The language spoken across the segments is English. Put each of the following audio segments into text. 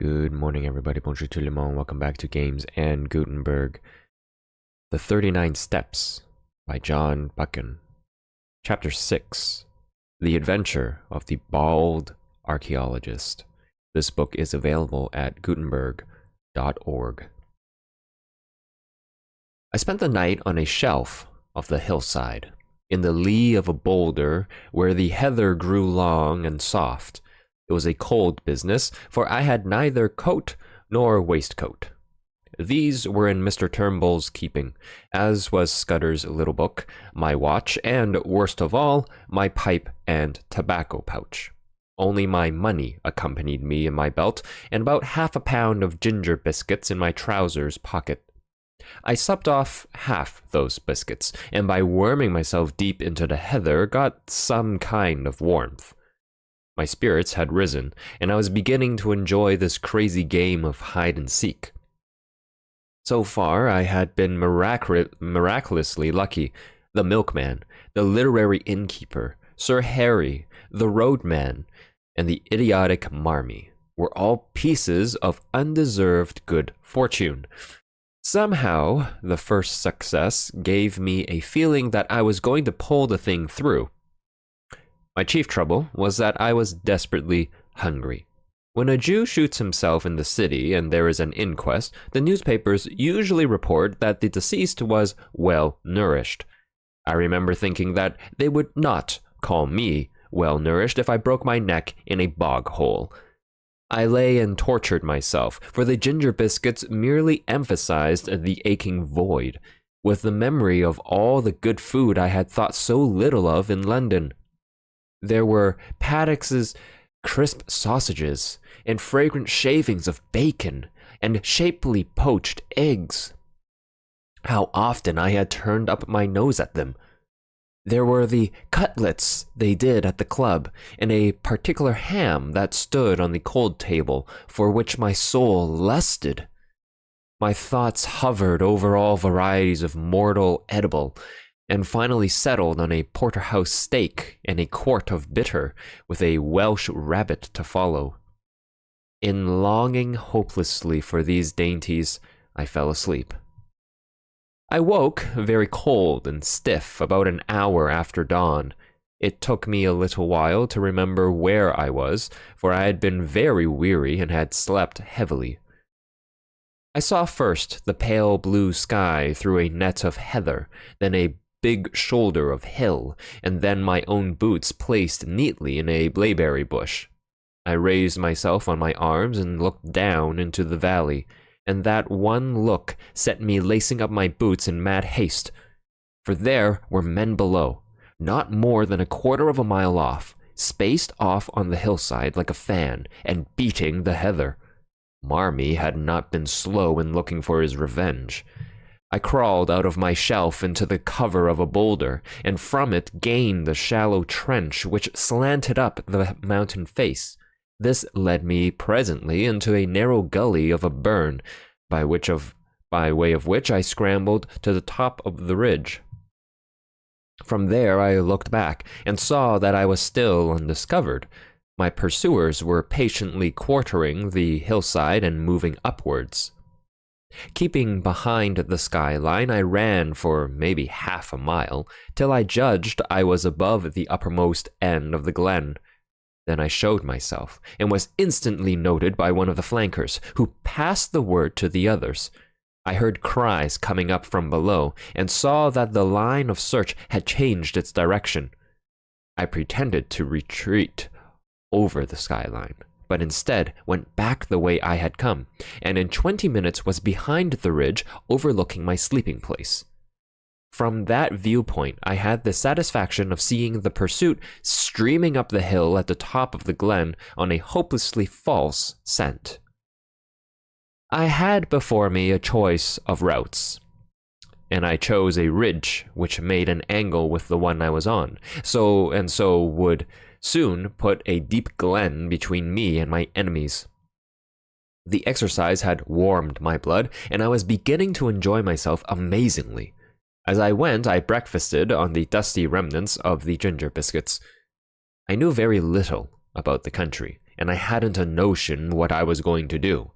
Good morning, everybody. Bonjour tout le monde. Welcome back to Games and Gutenberg. The 39 Steps by John Buchan. Chapter 6. The Adventure of the Bald Archaeologist. This book is available at gutenberg.org. I spent the night on a shelf of the hillside, in the lee of a boulder where the heather grew long and soft. It was a cold business, for I had neither coat nor waistcoat. These were in Mr. Turnbull's keeping, as was Scudder's little book, my watch, and, worst of all, my pipe and tobacco pouch. Only my money accompanied me in my belt, and about half a pound of ginger biscuits in my trousers pocket. I supped off half those biscuits, and by worming myself deep into the heather, got some kind of warmth. My spirits had risen, and I was beginning to enjoy this crazy game of hide-and-seek. So far, I had been miraculously lucky. The milkman, the literary innkeeper, Sir Harry, the roadman, and the idiotic Marmee were all pieces of undeserved good fortune. Somehow, the first success gave me a feeling that I was going to pull the thing through. My chief trouble was that I was desperately hungry. When a Jew shoots himself in the city and there is an inquest, the newspapers usually report that the deceased was well nourished. I remember thinking that they would not call me well nourished if I broke my neck in a bog hole. I lay and tortured myself, for the ginger biscuits merely emphasized the aching void, with the memory of all the good food I had thought so little of in London. There were Paddock's crisp sausages, and fragrant shavings of bacon, and shapely poached eggs. How often I had turned up my nose at them. There were the cutlets they did at the club, and a particular ham that stood on the cold table, for which my soul lusted. My thoughts hovered over all varieties of mortal edible, and finally settled on a porterhouse steak and a quart of bitter, with a Welsh rabbit to follow. In longing hopelessly for these dainties, I fell asleep. I woke very cold and stiff about an hour after dawn. It took me a little while to remember where I was, for I had been very weary and had slept heavily. I saw first the pale blue sky through a net of heather, then a big shoulder of hill, and then my own boots placed neatly in a blaeberry bush. I raised myself on my arms and looked down into the valley, and that one look set me lacing up my boots in mad haste, for there were men below, not more than a quarter of a mile off, spaced off on the hillside like a fan, and beating the heather. Marmee had not been slow in looking for his revenge. I crawled out of my shelf into the cover of a boulder, and from it gained the shallow trench which slanted up the mountain face. This led me presently into a narrow gully of a burn, by way of which I scrambled to the top of the ridge. From there I looked back, and saw that I was still undiscovered. My pursuers were patiently quartering the hillside and moving upwards. Keeping behind the skyline, I ran for maybe half a mile, till I judged I was above the uppermost end of the glen. Then I showed myself, and was instantly noted by one of the flankers, who passed the word to the others. I heard cries coming up from below, and saw that the line of search had changed its direction. I pretended to retreat over the skyline, but instead went back the way I had come, and in 20 minutes was behind the ridge overlooking my sleeping place. From that viewpoint, I had the satisfaction of seeing the pursuit streaming up the hill at the top of the glen on a hopelessly false scent. I had before me a choice of routes, and I chose a ridge which made an angle with the one I was on, so would soon put a deep glen between me and my enemies. The exercise had warmed my blood, and I was beginning to enjoy myself amazingly. As I went, I breakfasted on the dusty remnants of the ginger biscuits. I knew very little about the country, and I hadn't a notion what I was going to do.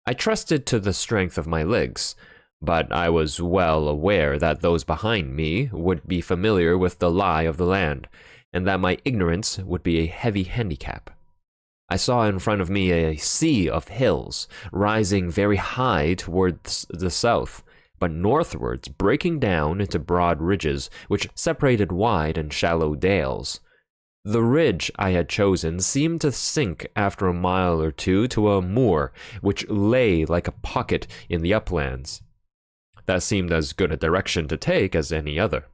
I trusted to the strength of my legs, but I was well aware that those behind me would be familiar with the lie of the land, and that my ignorance would be a heavy handicap. I saw in front of me a sea of hills, rising very high towards the south, but northwards breaking down into broad ridges which separated wide and shallow dales. The ridge I had chosen seemed to sink after a mile or two to a moor which lay like a pocket in the uplands. That seemed as good a direction to take as any other.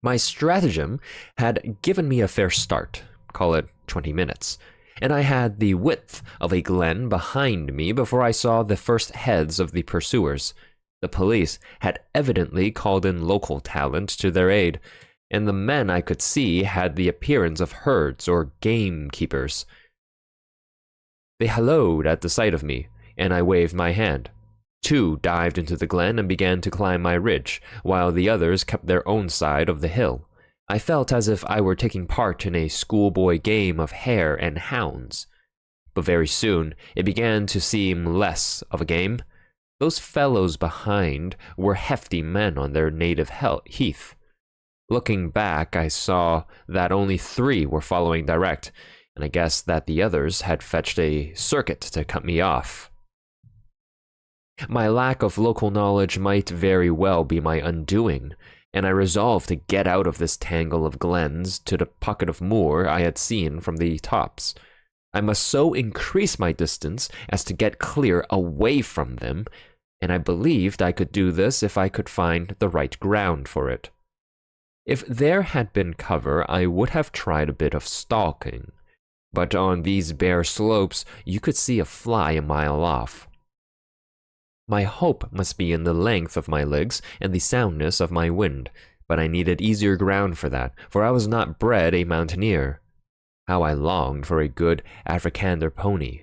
My stratagem had given me a fair start, call it 20 minutes, and I had the width of a glen behind me before I saw the first heads of the pursuers. The police had evidently called in local talent to their aid, and the men I could see had the appearance of herds or gamekeepers. They hallooed at the sight of me, and I waved my hand. 2 dived into the glen and began to climb my ridge, while the others kept their own side of the hill. I felt as if I were taking part in a schoolboy game of hare and hounds. But very soon, it began to seem less of a game. Those fellows behind were hefty men on their native heath. Looking back, I saw that only 3 were following direct, and I guessed that the others had fetched a circuit to cut me off. My lack of local knowledge might very well be my undoing, and I resolved to get out of this tangle of glens to the pocket of moor I had seen from the tops. I must so increase my distance as to get clear away from them, and I believed I could do this if I could find the right ground for it. If there had been cover, I would have tried a bit of stalking, but on these bare slopes you could see a fly a mile off. My hope must be in the length of my legs and the soundness of my wind, but I needed easier ground for that, for I was not bred a mountaineer. How I longed for a good Afrikander pony.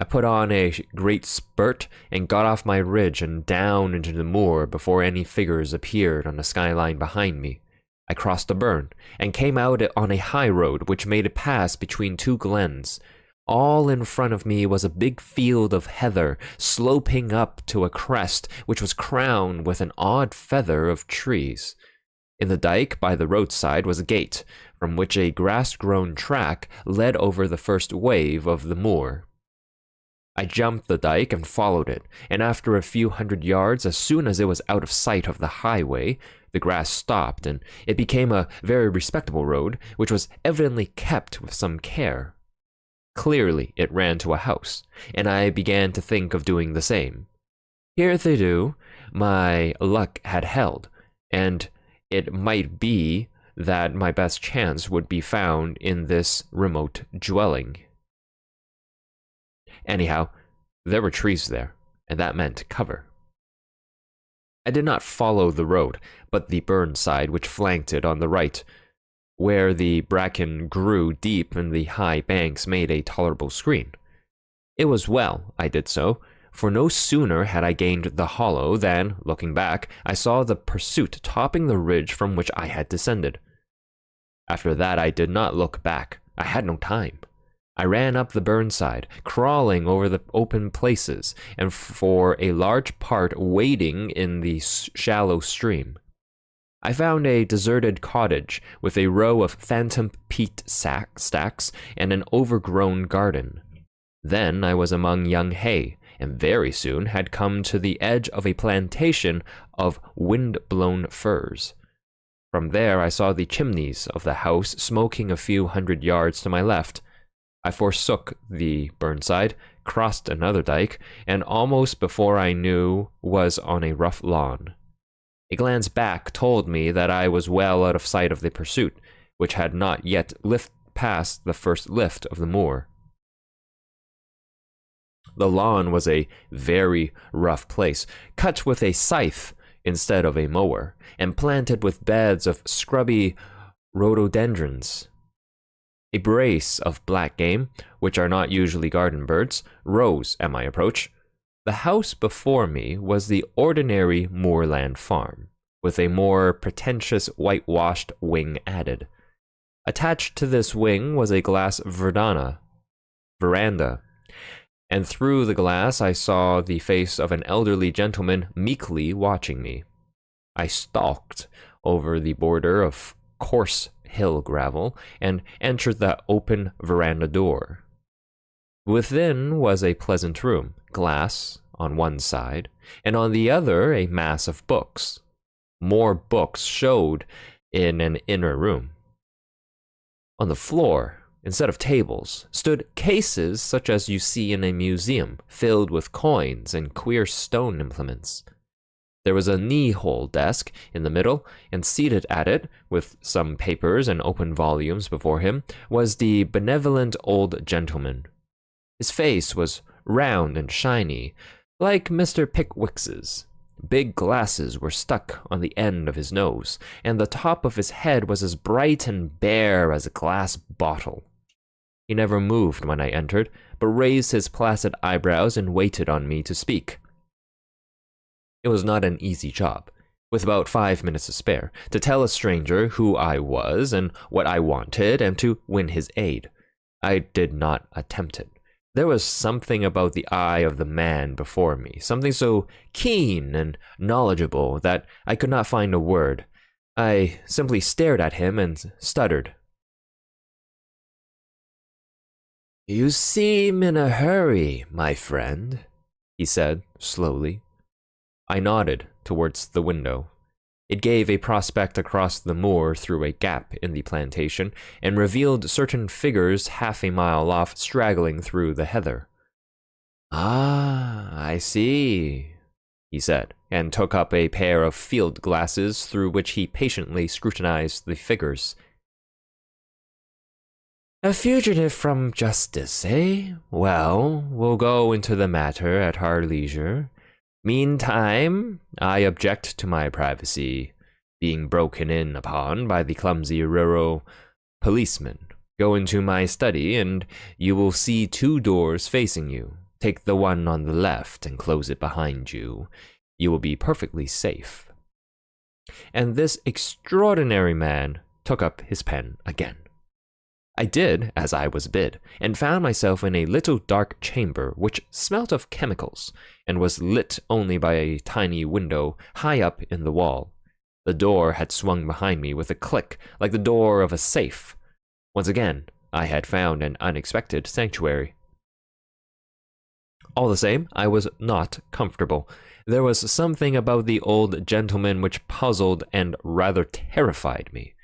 I put on a great spurt and got off my ridge and down into the moor before any figures appeared on the skyline behind me. I crossed the burn and came out on a high road which made a pass between 2 glens. All in front of me was a big field of heather, sloping up to a crest which was crowned with an odd feather of trees. In the dike by the roadside was a gate, from which a grass-grown track led over the first wave of the moor. I jumped the dike and followed it, and after a few hundred yards, as soon as it was out of sight of the highway, the grass stopped, and it became a very respectable road, which was evidently kept with some care. Clearly, it ran to a house, and I began to think of doing the same. Hitherto, my luck had held, and it might be that my best chance would be found in this remote dwelling. Anyhow, there were trees there, and that meant cover. I did not follow the road, but the burn side which flanked it on the right, where the bracken grew deep and the high banks made a tolerable screen. It was well I did so, for no sooner had I gained the hollow than, looking back, I saw the pursuit topping the ridge from which I had descended. After that I did not look back. I had no time. I ran up the burnside, crawling over the open places, and for a large part wading in the shallow stream. I found a deserted cottage with a row of phantom peat stacks and an overgrown garden. Then I was among young hay, and very soon had come to the edge of a plantation of wind-blown firs. From there I saw the chimneys of the house smoking a few hundred yards to my left. I forsook the burnside, crossed another dike, and almost before I knew was on a rough lawn. A glance back told me that I was well out of sight of the pursuit, which had not yet lifted past the first lift of the moor. The lawn was a very rough place, cut with a scythe instead of a mower, and planted with beds of scrubby rhododendrons. A brace of black game, which are not usually garden birds, rose at my approach. The house before me was the ordinary moorland farm, with a more pretentious whitewashed wing added. Attached to this wing was a glass veranda, and through the glass I saw the face of an elderly gentleman meekly watching me. I stalked over the border of coarse hill gravel and entered the open veranda door. Within was a pleasant room, glass on one side, and on the other a mass of books. More books showed in an inner room. On the floor, instead of tables, stood cases such as you see in a museum, filled with coins and queer stone implements. There was a knee-hole desk in the middle, and seated at it, with some papers and open volumes before him, was the benevolent old gentleman. His face was round and shiny, like Mr. Pickwick's. Big glasses were stuck on the end of his nose, and the top of his head was as bright and bare as a glass bottle. He never moved when I entered, but raised his placid eyebrows and waited on me to speak. It was not an easy job, with about 5 minutes to spare, to tell a stranger who I was and what I wanted and to win his aid. I did not attempt it. There was something about the eye of the man before me, something so keen and knowledgeable that I could not find a word. I simply stared at him and stuttered. "You seem in a hurry, my friend," he said slowly. I nodded towards the window. It gave a prospect across the moor through a gap in the plantation, and revealed certain figures half a mile off straggling through the heather. "Ah, I see," he said, and took up a pair of field glasses through which he patiently scrutinized the figures. "A fugitive from justice, eh? Well, we'll go into the matter at our leisure. Meantime, I object to my privacy being broken in upon by the clumsy rural policeman. Go into my study, and you will see 2 doors facing you. Take the one on the left and close it behind you. You will be perfectly safe." And this extraordinary man took up his pen again. I did as I was bid, and found myself in a little dark chamber which smelt of chemicals, and was lit only by a tiny window high up in the wall. The door had swung behind me with a click like the door of a safe. Once again, I had found an unexpected sanctuary. All the same, I was not comfortable. There was something about the old gentleman which puzzled and rather terrified me.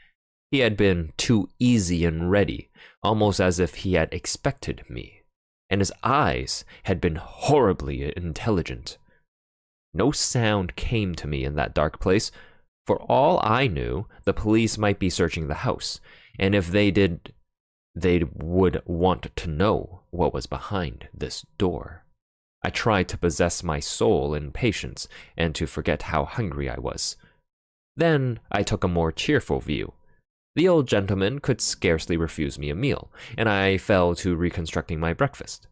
He had been too easy and ready, almost as if he had expected me, and his eyes had been horribly intelligent. No sound came to me in that dark place. For all I knew, the police might be searching the house, and if they did, they would want to know what was behind this door. I tried to possess my soul in patience and to forget how hungry I was. Then I took a more cheerful view. The old gentleman could scarcely refuse me a meal, and I fell to reconstructing my breakfast.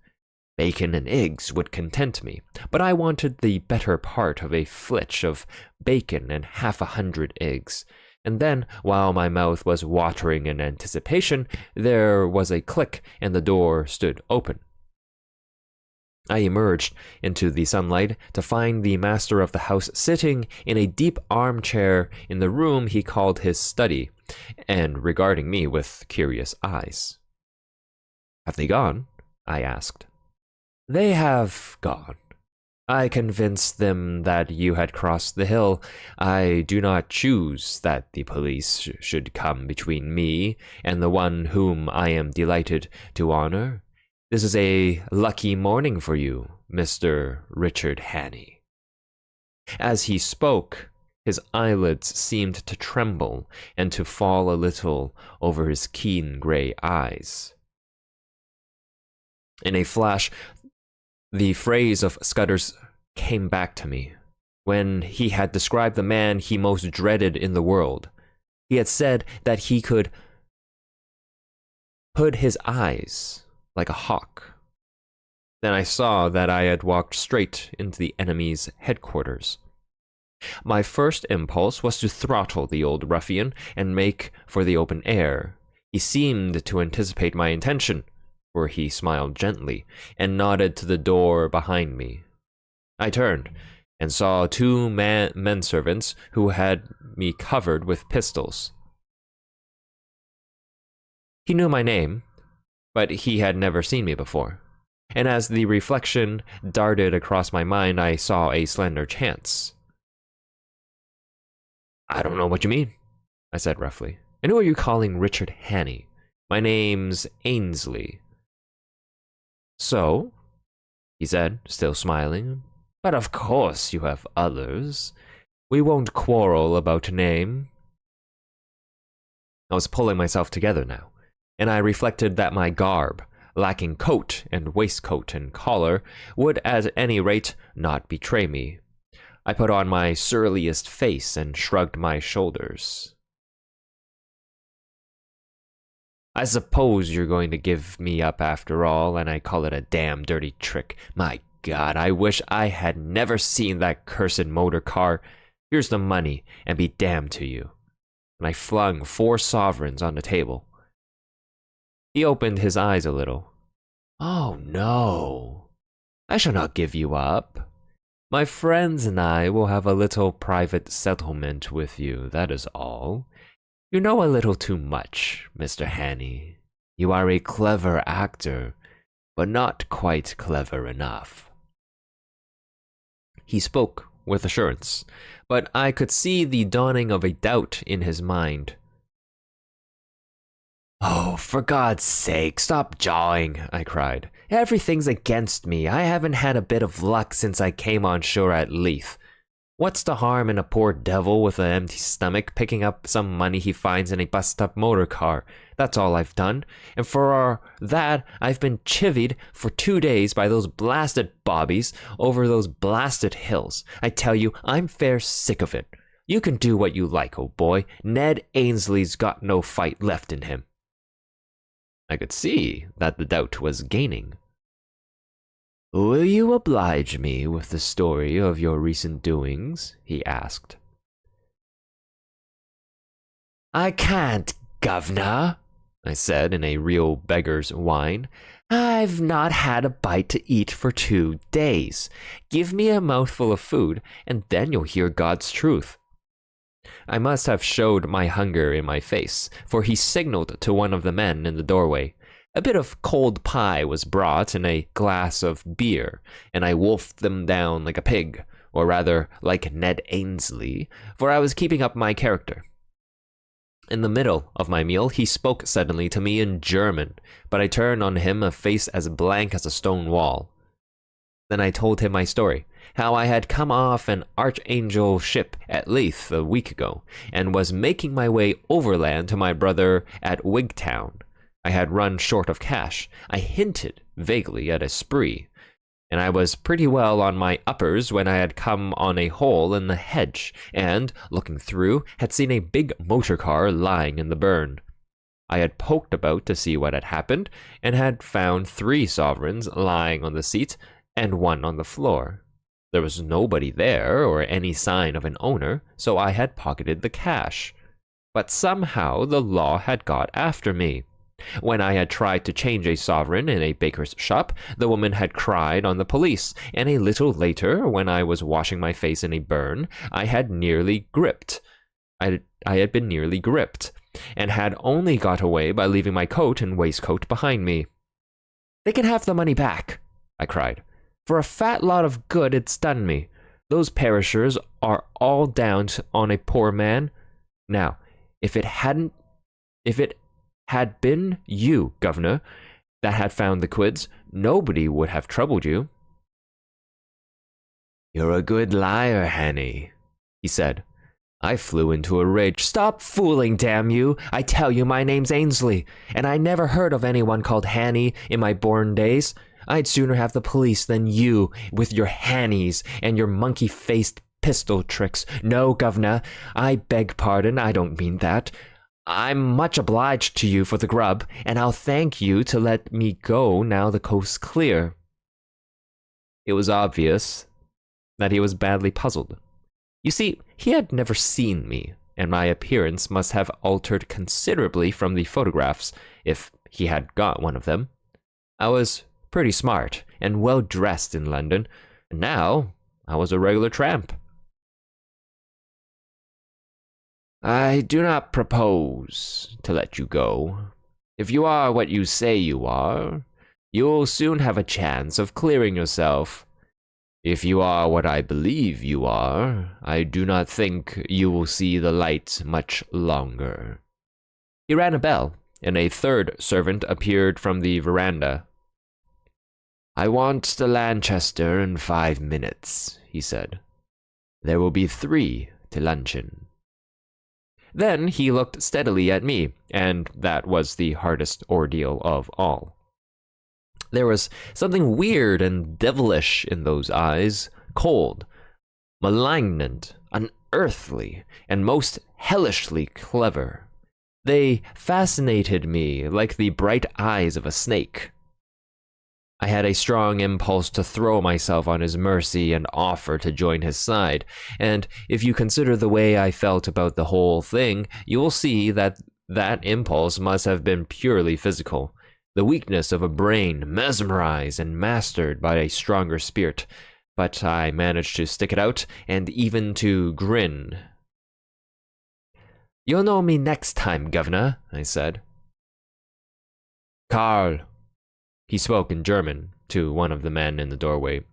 Bacon and eggs would content me, but I wanted the better part of a flitch of bacon and 100 eggs. And then, while my mouth was watering in anticipation, there was a click and the door stood open. I emerged into the sunlight to find the master of the house sitting in a deep armchair in the room he called his study, and regarding me with curious eyes. "Have they gone?" I asked. "They have gone. I convinced them that you had crossed the hill. I do not choose that the police should come between me and the one whom I am delighted to honor. This is a lucky morning for you, Mr. Richard Hannay." As he spoke, his eyelids seemed to tremble and to fall a little over his keen gray eyes. In a flash, the phrase of Scudder's came back to me, when he had described the man he most dreaded in the world. He had said that he could hood his eyes like a hawk. Then I saw that I had walked straight into the enemy's headquarters. My first impulse was to throttle the old ruffian and make for the open air. He seemed to anticipate my intention, for he smiled gently and nodded to the door behind me. I turned and saw two menservants who had me covered with pistols. He knew my name, but he had never seen me before, and as the reflection darted across my mind, I saw a slender chance. "I don't know what you mean," I said roughly. "And who are you calling Richard Hanny? My name's Ainsley." "So?" he said, still smiling. "But of course you have others. We won't quarrel about a name." I was pulling myself together now, and I reflected that my garb, lacking coat and waistcoat and collar, would at any rate not betray me. I put on my surliest face and shrugged my shoulders. "I suppose you're going to give me up after all, and I call it a damn dirty trick. My God, I wish I had never seen that cursed motor car. Here's the money, and be damned to you." And I flung 4 sovereigns on the table. He opened his eyes a little. "Oh no, I shall not give you up. My friends and I will have a little private settlement with you, that is all. You know a little too much, Mr. Hanny. You are a clever actor, but not quite clever enough." He spoke with assurance, but I could see the dawning of a doubt in his mind. "Oh, for God's sake, stop jawing," I cried. "Everything's against me. I haven't had a bit of luck since I came on shore at Leith. What's the harm in a poor devil with an empty stomach picking up some money he finds in a bust-up motor car? That's all I've done, and for that I've been chivied for 2 days by those blasted bobbies over those blasted hills. I tell you, I'm fair sick of it. You can do what you like, old boy. Ned Ainsley's got no fight left in him." I could see that the doubt was gaining. "Will you oblige me with the story of your recent doings?" he asked. "I can't, governor," I said in a real beggar's whine. "I've not had a bite to eat for 2 days. Give me a mouthful of food, and then you'll hear God's truth." I must have showed my hunger in my face, for he signaled to one of the men in the doorway. A bit of cold pie was brought and a glass of beer, and I wolfed them down like a pig, or rather like Ned Ainsley, for I was keeping up my character. In the middle of my meal, he spoke suddenly to me in German, but I turned on him a face as blank as a stone wall. Then I told him my story, how I had come off an Archangel ship at Leith a week ago, and was making my way overland to my brother at Wigtown. I had run short of cash. I hinted vaguely at a spree, and I was pretty well on my uppers when I had come on a hole in the hedge, and, looking through, had seen a big motor car lying in the burn. I had poked about to see what had happened, and had found 3 sovereigns lying on the seat, and 1 on the floor. There was nobody there, or any sign of an owner, so I had pocketed the cash. But somehow the law had got after me. When I had tried to change a sovereign in a baker's shop, the woman had cried on the police, and a little later, when I was washing my face in a burn, I had been nearly gripped, and had only got away by leaving my coat and waistcoat behind me. "They can have the money back," I cried. "For a fat lot of good it's done me. Those perishers are all down on a poor man. Now, if it had been you, governor, that had found the quids, nobody would have troubled you." "You're a good liar, Hanny," he said. I flew into a rage. "Stop fooling, damn you! I tell you my name's Ainsley, and I never heard of anyone called Hanny in my born days. I'd sooner have the police than you with your Hannies and your monkey-faced pistol tricks. No, governor, I beg pardon, I don't mean that. I'm much obliged to you for the grub, and I'll thank you to let me go now the coast's clear." It was obvious that he was badly puzzled. You see, he had never seen me, and my appearance must have altered considerably from the photographs, if he had got one of them. I was pretty smart and well dressed in London, and now I was a regular tramp. I do not propose to let you go. If you are what you say you are, you will soon have a chance of clearing yourself. If you are what I believe you are, I do not think you will see the light much longer. He rang a bell, and a third servant appeared from the veranda. I want the Lanchester in 5 minutes, he said. There will be 3 to luncheon. Then he looked steadily at me, and that was the hardest ordeal of all. There was something weird and devilish in those eyes, cold, malignant, unearthly, and most hellishly clever. They fascinated me like the bright eyes of a snake. I had a strong impulse to throw myself on his mercy and offer to join his side, and if you consider the way I felt about the whole thing, you will see that that impulse must have been purely physical, the weakness of a brain mesmerized and mastered by a stronger spirit, but I managed to stick it out and even to grin. You'll know me next time, Governor, I said. Carl. He spoke in German to one of the men in the doorway.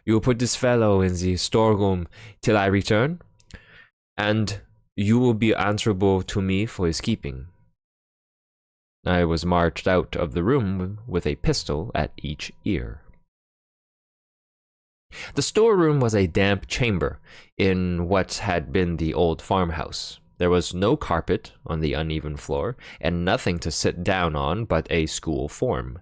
You will put this fellow in the storeroom till I return, and you will be answerable to me for his keeping. I was marched out of the room with a pistol at each ear. The storeroom was a damp chamber in what had been the old farmhouse. There was no carpet on the uneven floor, and nothing to sit down on but a school form.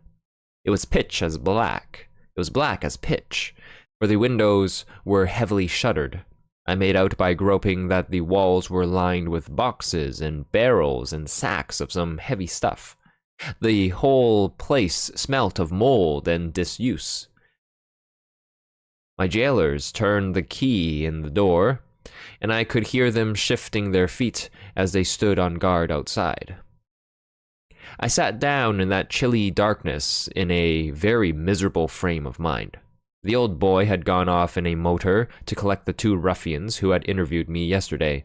It was pitch as black. It was black as pitch, for the windows were heavily shuttered. I made out by groping that the walls were lined with boxes and barrels and sacks of some heavy stuff. The whole place smelt of mold and disuse. My jailers turned the key in the door, and I could hear them shifting their feet as they stood on guard outside. I sat down in that chilly darkness in a very miserable frame of mind. The old boy had gone off in a motor to collect the 2 ruffians who had interviewed me yesterday.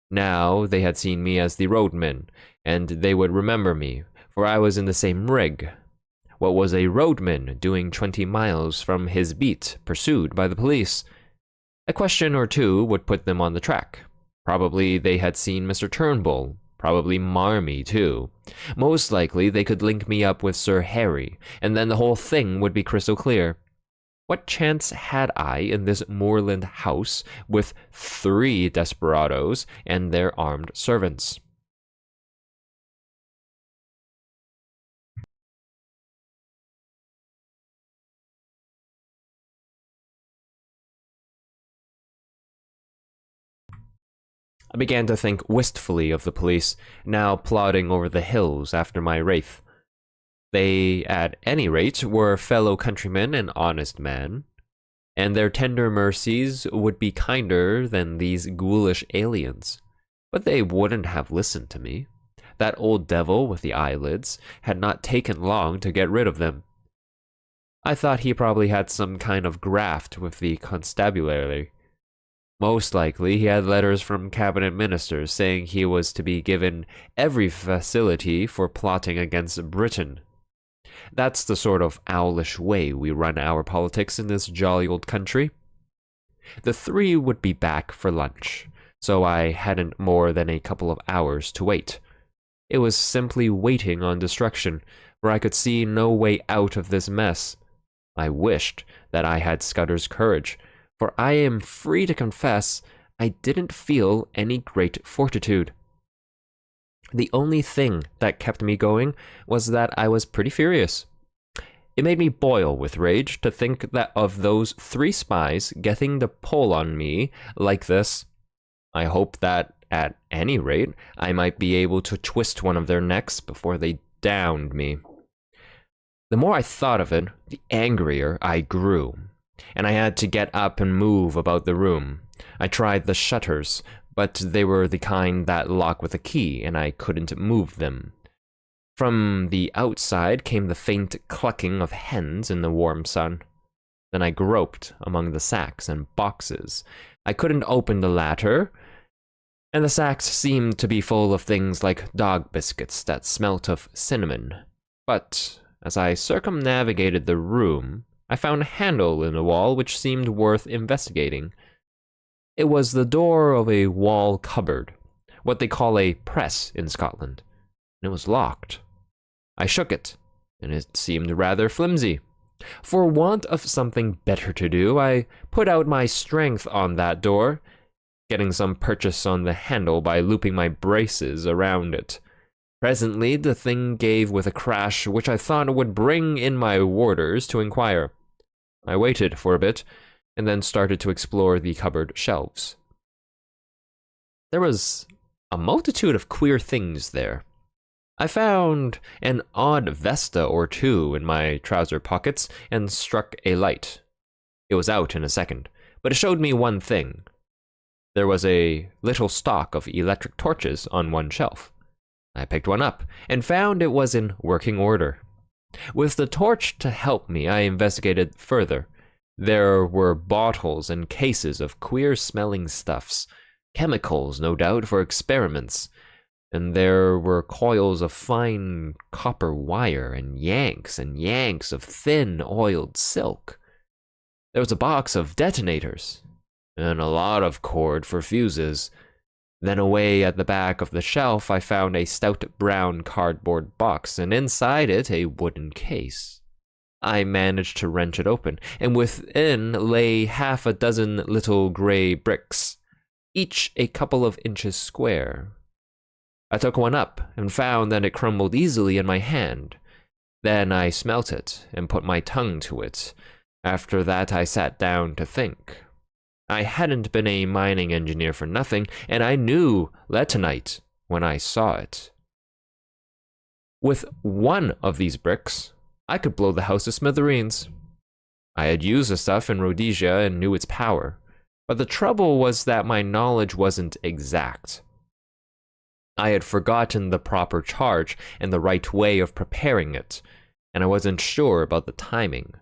Now they had seen me as the roadman, and they would remember me, for I was in the same rig. What was a roadman doing 20 miles from his beat, pursued by the police? A question or 2 would put them on the track. Probably they had seen Mr. Turnbull. Probably Marmee, too. Most likely they could link me up with Sir Harry, and then the whole thing would be crystal clear. What chance had I in this moorland house with 3 desperadoes and their armed servants? I began to think wistfully of the police, now plodding over the hills after my wraith. They, at any rate, were fellow countrymen and honest men, and their tender mercies would be kinder than these ghoulish aliens. But they wouldn't have listened to me. That old devil with the eyelids had not taken long to get rid of them. I thought he probably had some kind of graft with the constabulary. Most likely, he had letters from cabinet ministers saying he was to be given every facility for plotting against Britain. That's the sort of owlish way we run our politics in this jolly old country. The 3 would be back for lunch, so I hadn't more than a couple of hours to wait. It was simply waiting on destruction, for I could see no way out of this mess. I wished that I had Scudder's courage, for I am free to confess I didn't feel any great fortitude. The only thing that kept me going was that I was pretty furious. It made me boil with rage to think that of those 3 spies getting the pull on me like this. I hoped that, at any rate, I might be able to twist one of their necks before they downed me. The more I thought of it, the angrier I grew, and I had to get up and move about the room. I tried the shutters, but they were the kind that lock with a key, and I couldn't move them. From the outside came the faint clucking of hens in the warm sun. Then I groped among the sacks and boxes. I couldn't open the latter, and the sacks seemed to be full of things like dog biscuits that smelt of cinnamon. But as I circumnavigated the room, I found a handle in the wall which seemed worth investigating. It was the door of a wall cupboard, what they call a press in Scotland, and it was locked. I shook it, and it seemed rather flimsy. For want of something better to do, I put out my strength on that door, getting some purchase on the handle by looping my braces around it. Presently, the thing gave with a crash which I thought would bring in my warders to inquire. I waited for a bit, and then started to explore the cupboard shelves. There was a multitude of queer things there. I found an odd vesta or two in my trouser pockets and struck a light. It was out in a second, but it showed me one thing. There was a little stock of electric torches on one shelf. I picked one up and found it was in working order. With the torch to help me, I investigated further. There were bottles and cases of queer-smelling stuffs, chemicals, no doubt, for experiments. And there were coils of fine copper wire and yanks of thin oiled silk. There was a box of detonators, and a lot of cord for fuses. Then away at the back of the shelf I found a stout brown cardboard box, and inside it a wooden case. I managed to wrench it open, and within lay half a dozen little gray bricks, each a couple of inches square. I took one up and found that it crumbled easily in my hand. Then I smelt it and put my tongue to it. After that I sat down to think. I hadn't been a mining engineer for nothing, and I knew letonite when I saw it. With one of these bricks, I could blow the house to smithereens. I had used the stuff in Rhodesia and knew its power, but the trouble was that my knowledge wasn't exact. I had forgotten the proper charge and the right way of preparing it, and I wasn't sure about the timing.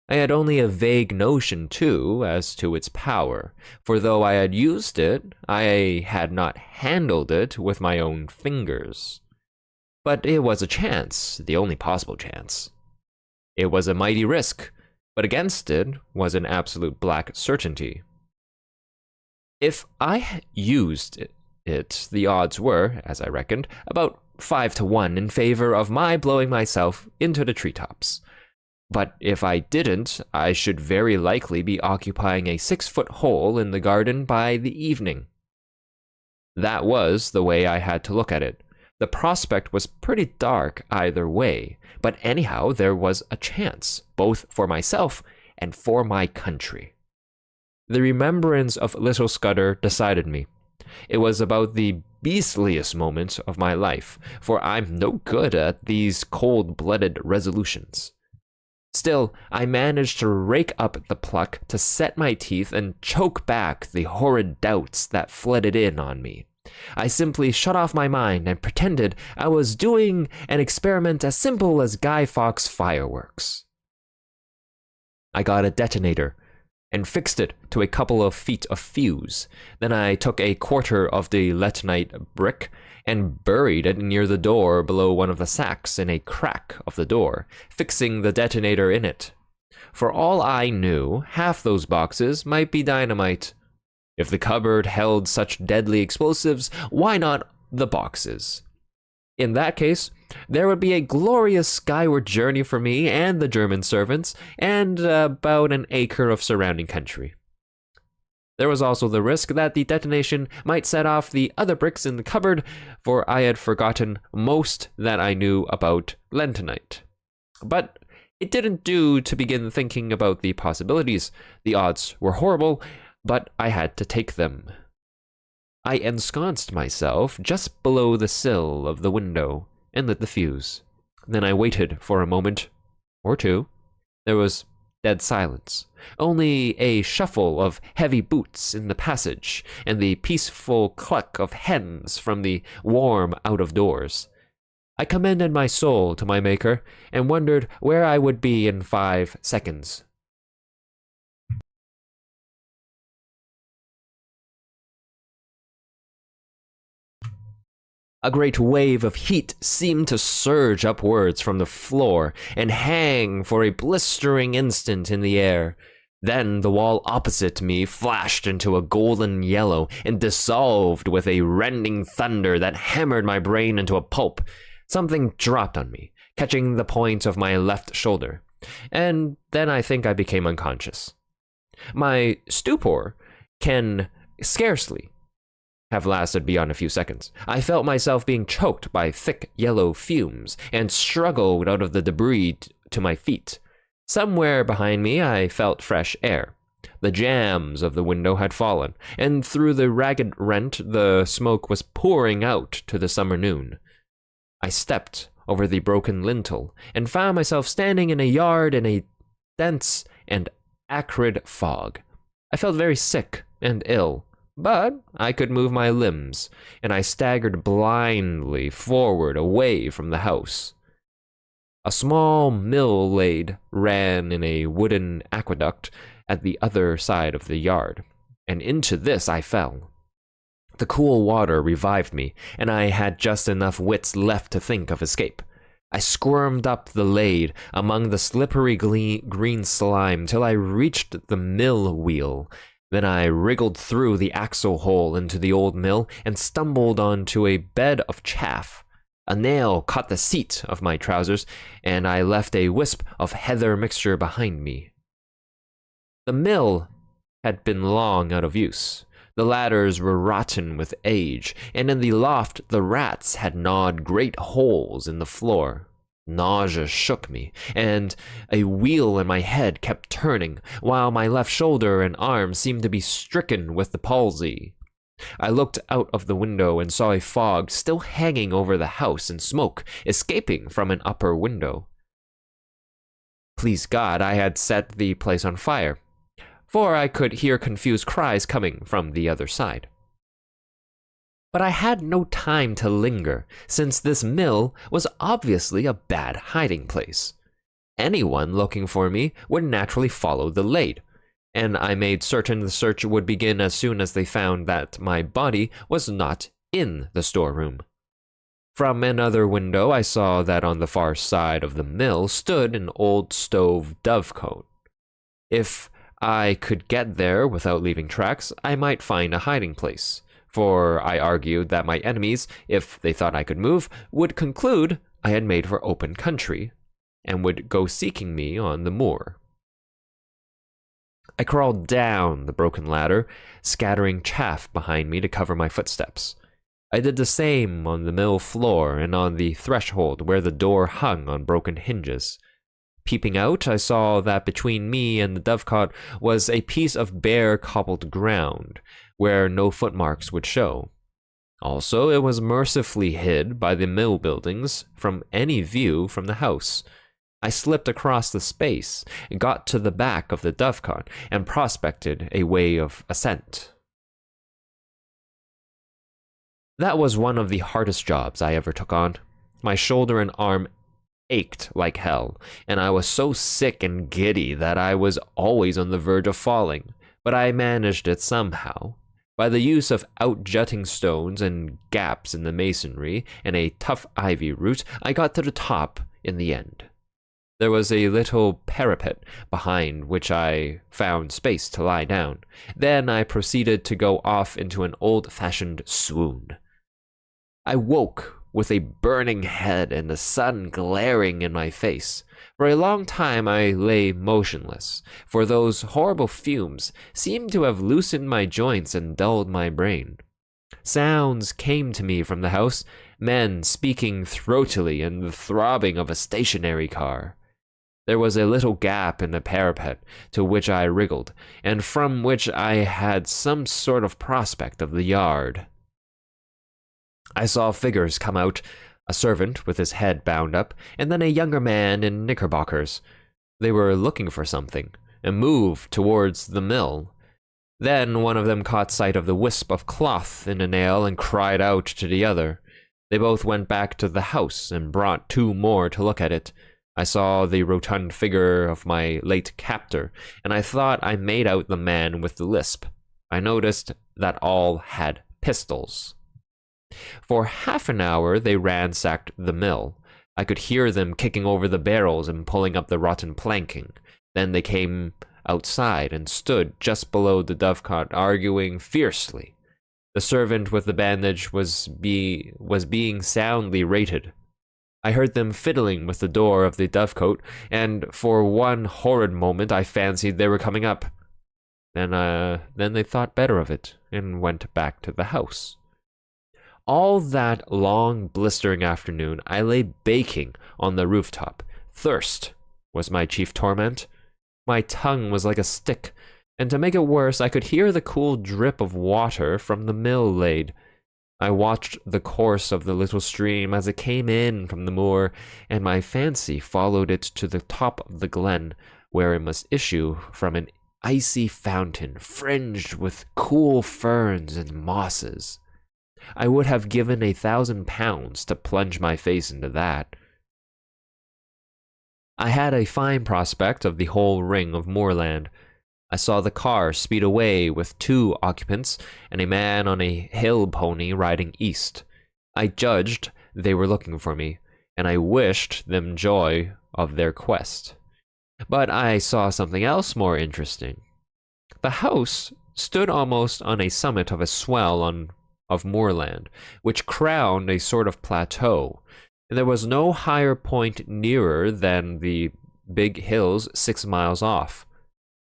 I had only a vague notion, too, as to its power, for though I had used it, I had not handled it with my own fingers. But it was a chance, the only possible chance. It was a mighty risk, but against it was an absolute black certainty. If I used it, the odds were, as I reckoned, about 5 to 1 in favor of my blowing myself into the treetops. But if I didn't, I should very likely be occupying a 6-foot hole in the garden by the evening. That was the way I had to look at it. The prospect was pretty dark either way, but anyhow there was a chance, both for myself and for my country. The remembrance of Little Scudder decided me. It was about the beastliest moment of my life, for I'm no good at these cold-blooded resolutions. Still, I managed to rake up the pluck to set my teeth and choke back the horrid doubts that flooded in on me. I simply shut off my mind and pretended I was doing an experiment as simple as Guy Fawkes fireworks. I got a detonator and fixed it to a couple of feet of fuse. Then I took a quarter of the letonite brick and buried it near the door below one of the sacks in a crack of the door, fixing the detonator in it. For all I knew, half those boxes might be dynamite. If the cupboard held such deadly explosives, why not the boxes? In that case, there would be a glorious skyward journey for me and the German servants, and about an acre of surrounding country. There was also the risk that the detonation might set off the other bricks in the cupboard, for I had forgotten most that I knew about lentonite. But it didn't do to begin thinking about the possibilities. The odds were horrible, but I had to take them. I ensconced myself just below the sill of the window and lit the fuse. Then I waited for a moment or two. There was Dead silence. Only a shuffle of heavy boots in the passage, and the peaceful cluck of hens from the warm out of doors. I commended my soul to my maker, and wondered where I would be in 5 seconds. A great wave of heat seemed to surge upwards from the floor and hang for a blistering instant in the air. Then the wall opposite me flashed into a golden yellow and dissolved with a rending thunder that hammered my brain into a pulp. Something dropped on me, catching the point of my left shoulder, and then I think I became unconscious. My stupor can scarcely have lasted beyond a few seconds. I felt myself being choked by thick yellow fumes and struggled out of the debris to my feet. Somewhere behind me I felt fresh air. The jambs of the window had fallen, and through the ragged rent the smoke was pouring out to the summer noon. I stepped over the broken lintel and found myself standing in a yard in a dense and acrid fog. I felt very sick and ill, but I could move my limbs, and I staggered blindly forward away from the house. A small mill lade ran in a wooden aqueduct at the other side of the yard, and into this I fell. The cool water revived me, and I had just enough wits left to think of escape. I squirmed up the lade among the slippery green slime till I reached the mill wheel. Then I wriggled through the axle hole into the old mill and stumbled onto a bed of chaff. A nail caught the seat of my trousers, and I left a wisp of heather mixture behind me. The mill had been long out of use. The ladders were rotten with age, and in the loft the rats had gnawed great holes in the floor. Nausea shook me, and a wheel in my head kept turning, while my left shoulder and arm seemed to be stricken with the palsy. I looked out of the window and saw a fog still hanging over the house and smoke escaping from an upper window. Please God, I had set the place on fire, for I could hear confused cries coming from the other side. But I had no time to linger, since this mill was obviously a bad hiding place. Anyone looking for me would naturally follow the lade, and I made certain the search would begin as soon as they found that my body was not in the storeroom. From another window I saw that on the far side of the mill stood an old stove dovecote. If I could get there without leaving tracks, I might find a hiding place. For I argued that my enemies, if they thought I could move, would conclude I had made for open country, and would go seeking me on the moor. I crawled down the broken ladder, scattering chaff behind me to cover my footsteps. I did the same on the mill floor and on the threshold where the door hung on broken hinges. Peeping out, I saw that between me and the dovecot was a piece of bare cobbled ground, where no footmarks would show. Also, it was mercifully hid by the mill buildings from any view from the house. I slipped across the space, got to the back of the dovecot, and prospected a way of ascent. That was one of the hardest jobs I ever took on. My shoulder and arm ached like hell, and I was so sick and giddy that I was always on the verge of falling, but I managed it somehow. By the use of out-jutting stones and gaps in the masonry and a tough ivy root, I got to the top in the end. There was a little parapet behind which I found space to lie down. Then I proceeded to go off into an old-fashioned swoon. I woke with a burning head and the sun glaring in my face. For a long time I lay motionless, for those horrible fumes seemed to have loosened my joints and dulled my brain. Sounds came to me from the house, men speaking throatily and the throbbing of a stationary car. There was a little gap in the parapet to which I wriggled, and from which I had some sort of prospect of the yard. I saw figures come out, a servant with his head bound up, and then a younger man in knickerbockers. They were looking for something, and moved towards the mill. Then one of them caught sight of the wisp of cloth in a nail and cried out to the other. They both went back to the house and brought two more to look at it. I saw the rotund figure of my late captor, and I thought I made out the man with the lisp. I noticed that all had pistols. For half an hour they ransacked the mill. I could hear them kicking over the barrels and pulling up the rotten planking. Then they came outside and stood just below the dovecot, arguing fiercely. The servant with the bandage was being soundly rated. I heard them fiddling with the door of the dovecote, and for one horrid moment I fancied they were coming up. Then they thought better of it and went back to the house. All that long, blistering afternoon, I lay baking on the rooftop. Thirst was my chief torment. My tongue was like a stick, and to make it worse, I could hear the cool drip of water from the mill lade. I watched the course of the little stream as it came in from the moor, and my fancy followed it to the top of the glen, where it must issue from an icy fountain fringed with cool ferns and mosses. I would have given £1,000 to plunge my face into that. I had a fine prospect of the whole ring of moorland. I saw the car speed away with 2 occupants and a man on a hill pony riding east. I judged they were looking for me, and I wished them joy of their quest. But I saw something else more interesting. The house stood almost on a summit of a swell of moorland, which crowned a sort of plateau, and there was no higher point nearer than the big hills 6 miles off.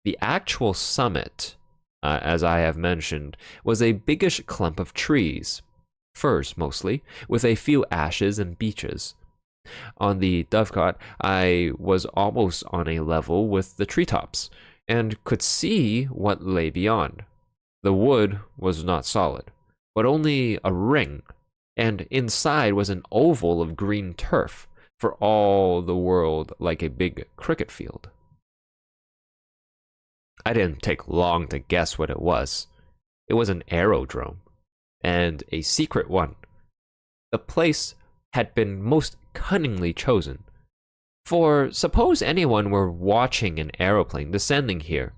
The actual summit, as I have mentioned, was a biggish clump of trees, firs mostly, with a few ashes and beeches. On the dovecot, I was almost on a level with the treetops, and could see what lay beyond. The wood was not solid, but only a ring, and inside was an oval of green turf, for all the world like a big cricket field. I didn't take long to guess what it was. It was an aerodrome, and a secret one. The place had been most cunningly chosen. For suppose anyone were watching an aeroplane descending here,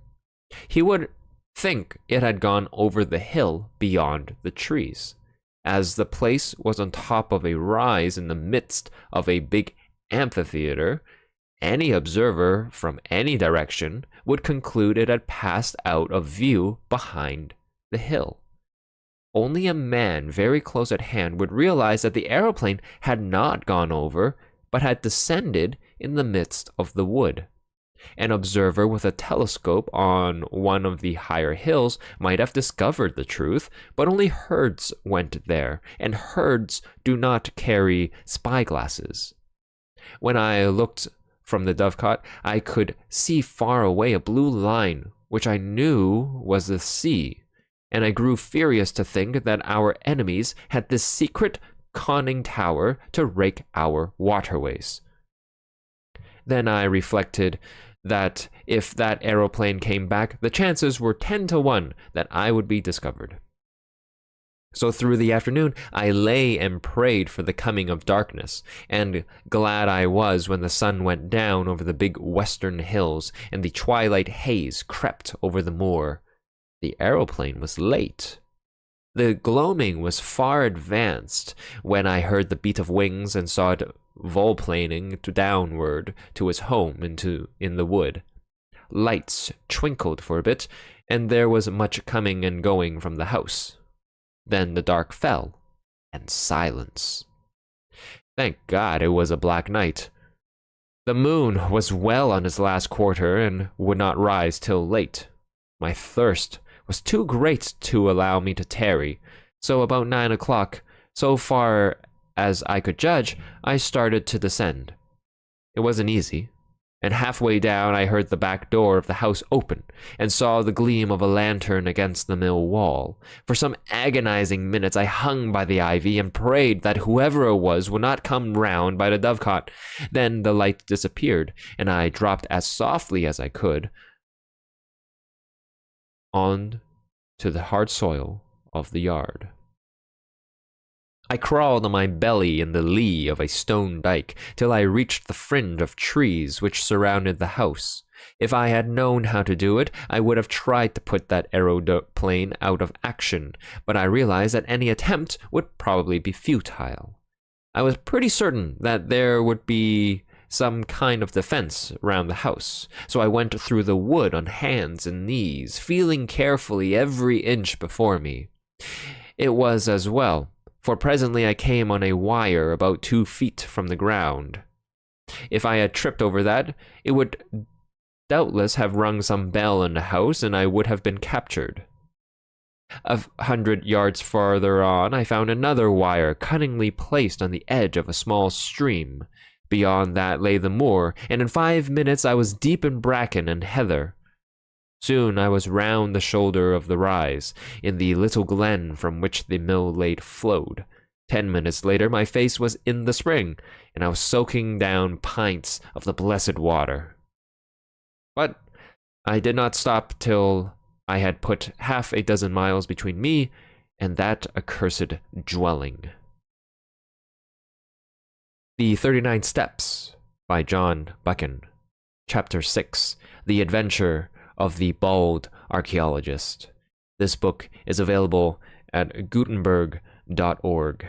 he would think it had gone over the hill beyond the trees, as the place was on top of a rise in the midst of a big amphitheater. Any observer from any direction would conclude it had passed out of view behind the hill. Only a man very close at hand would realize that the aeroplane had not gone over, but had descended in the midst of the wood. An observer with a telescope on one of the higher hills might have discovered the truth, but only herds went there, and herds do not carry spyglasses. When I looked from the dovecot, I could see far away a blue line, which I knew was the sea, and I grew furious to think that our enemies had this secret conning tower to rake our waterways. Then I reflected that if that aeroplane came back, the chances were 10 to 1 that I would be discovered. So through the afternoon, I lay and prayed for the coming of darkness, and glad I was when the sun went down over the big western hills and the twilight haze crept over the moor. The aeroplane was late. The gloaming was far advanced when I heard the beat of wings and saw it volplaning downward to its home in the wood. Lights twinkled for a bit, and there was much coming and going from the house. Then the dark fell, and silence. Thank God it was a black night. The moon was well on its last quarter and would not rise till late. My thirst was too great to allow me to tarry, so about 9 o'clock, so far as I could judge, I started to descend. It wasn't easy. and halfway down I heard the back door of the house open and saw the gleam of a lantern against the mill wall. For some agonizing minutes I hung by the ivy and prayed that whoever it was would not come round by the dovecot. Then the light disappeared, and I dropped as softly as I could on to the hard soil of the yard. I crawled on my belly in the lee of a stone dike till I reached the fringe of trees which surrounded the house. If I had known how to do it, I would have tried to put that aeroplane out of action, but I realized that any attempt would probably be futile. I was pretty certain that there would be some kind of defense round the house, so I went through the wood on hands and knees, feeling carefully every inch before me. It was as well, for presently I came on a wire about 2 feet from the ground. If I had tripped over that, it would doubtless have rung some bell in the house, and I would have been captured. 100 yards farther on, I found another wire cunningly placed on the edge of a small stream. Beyond that lay the moor, and in 5 minutes I was deep in bracken and heather. Soon I was round the shoulder of the rise, in the little glen from which the mill lade flowed. 10 minutes later my face was in the spring, and I was soaking down pints of the blessed water. But I did not stop till I had put 6 miles between me and that accursed dwelling. The 39 Steps by John Buchan. Chapter 6. The Adventure of the Bald Archaeologist. This book is available at Gutenberg.org.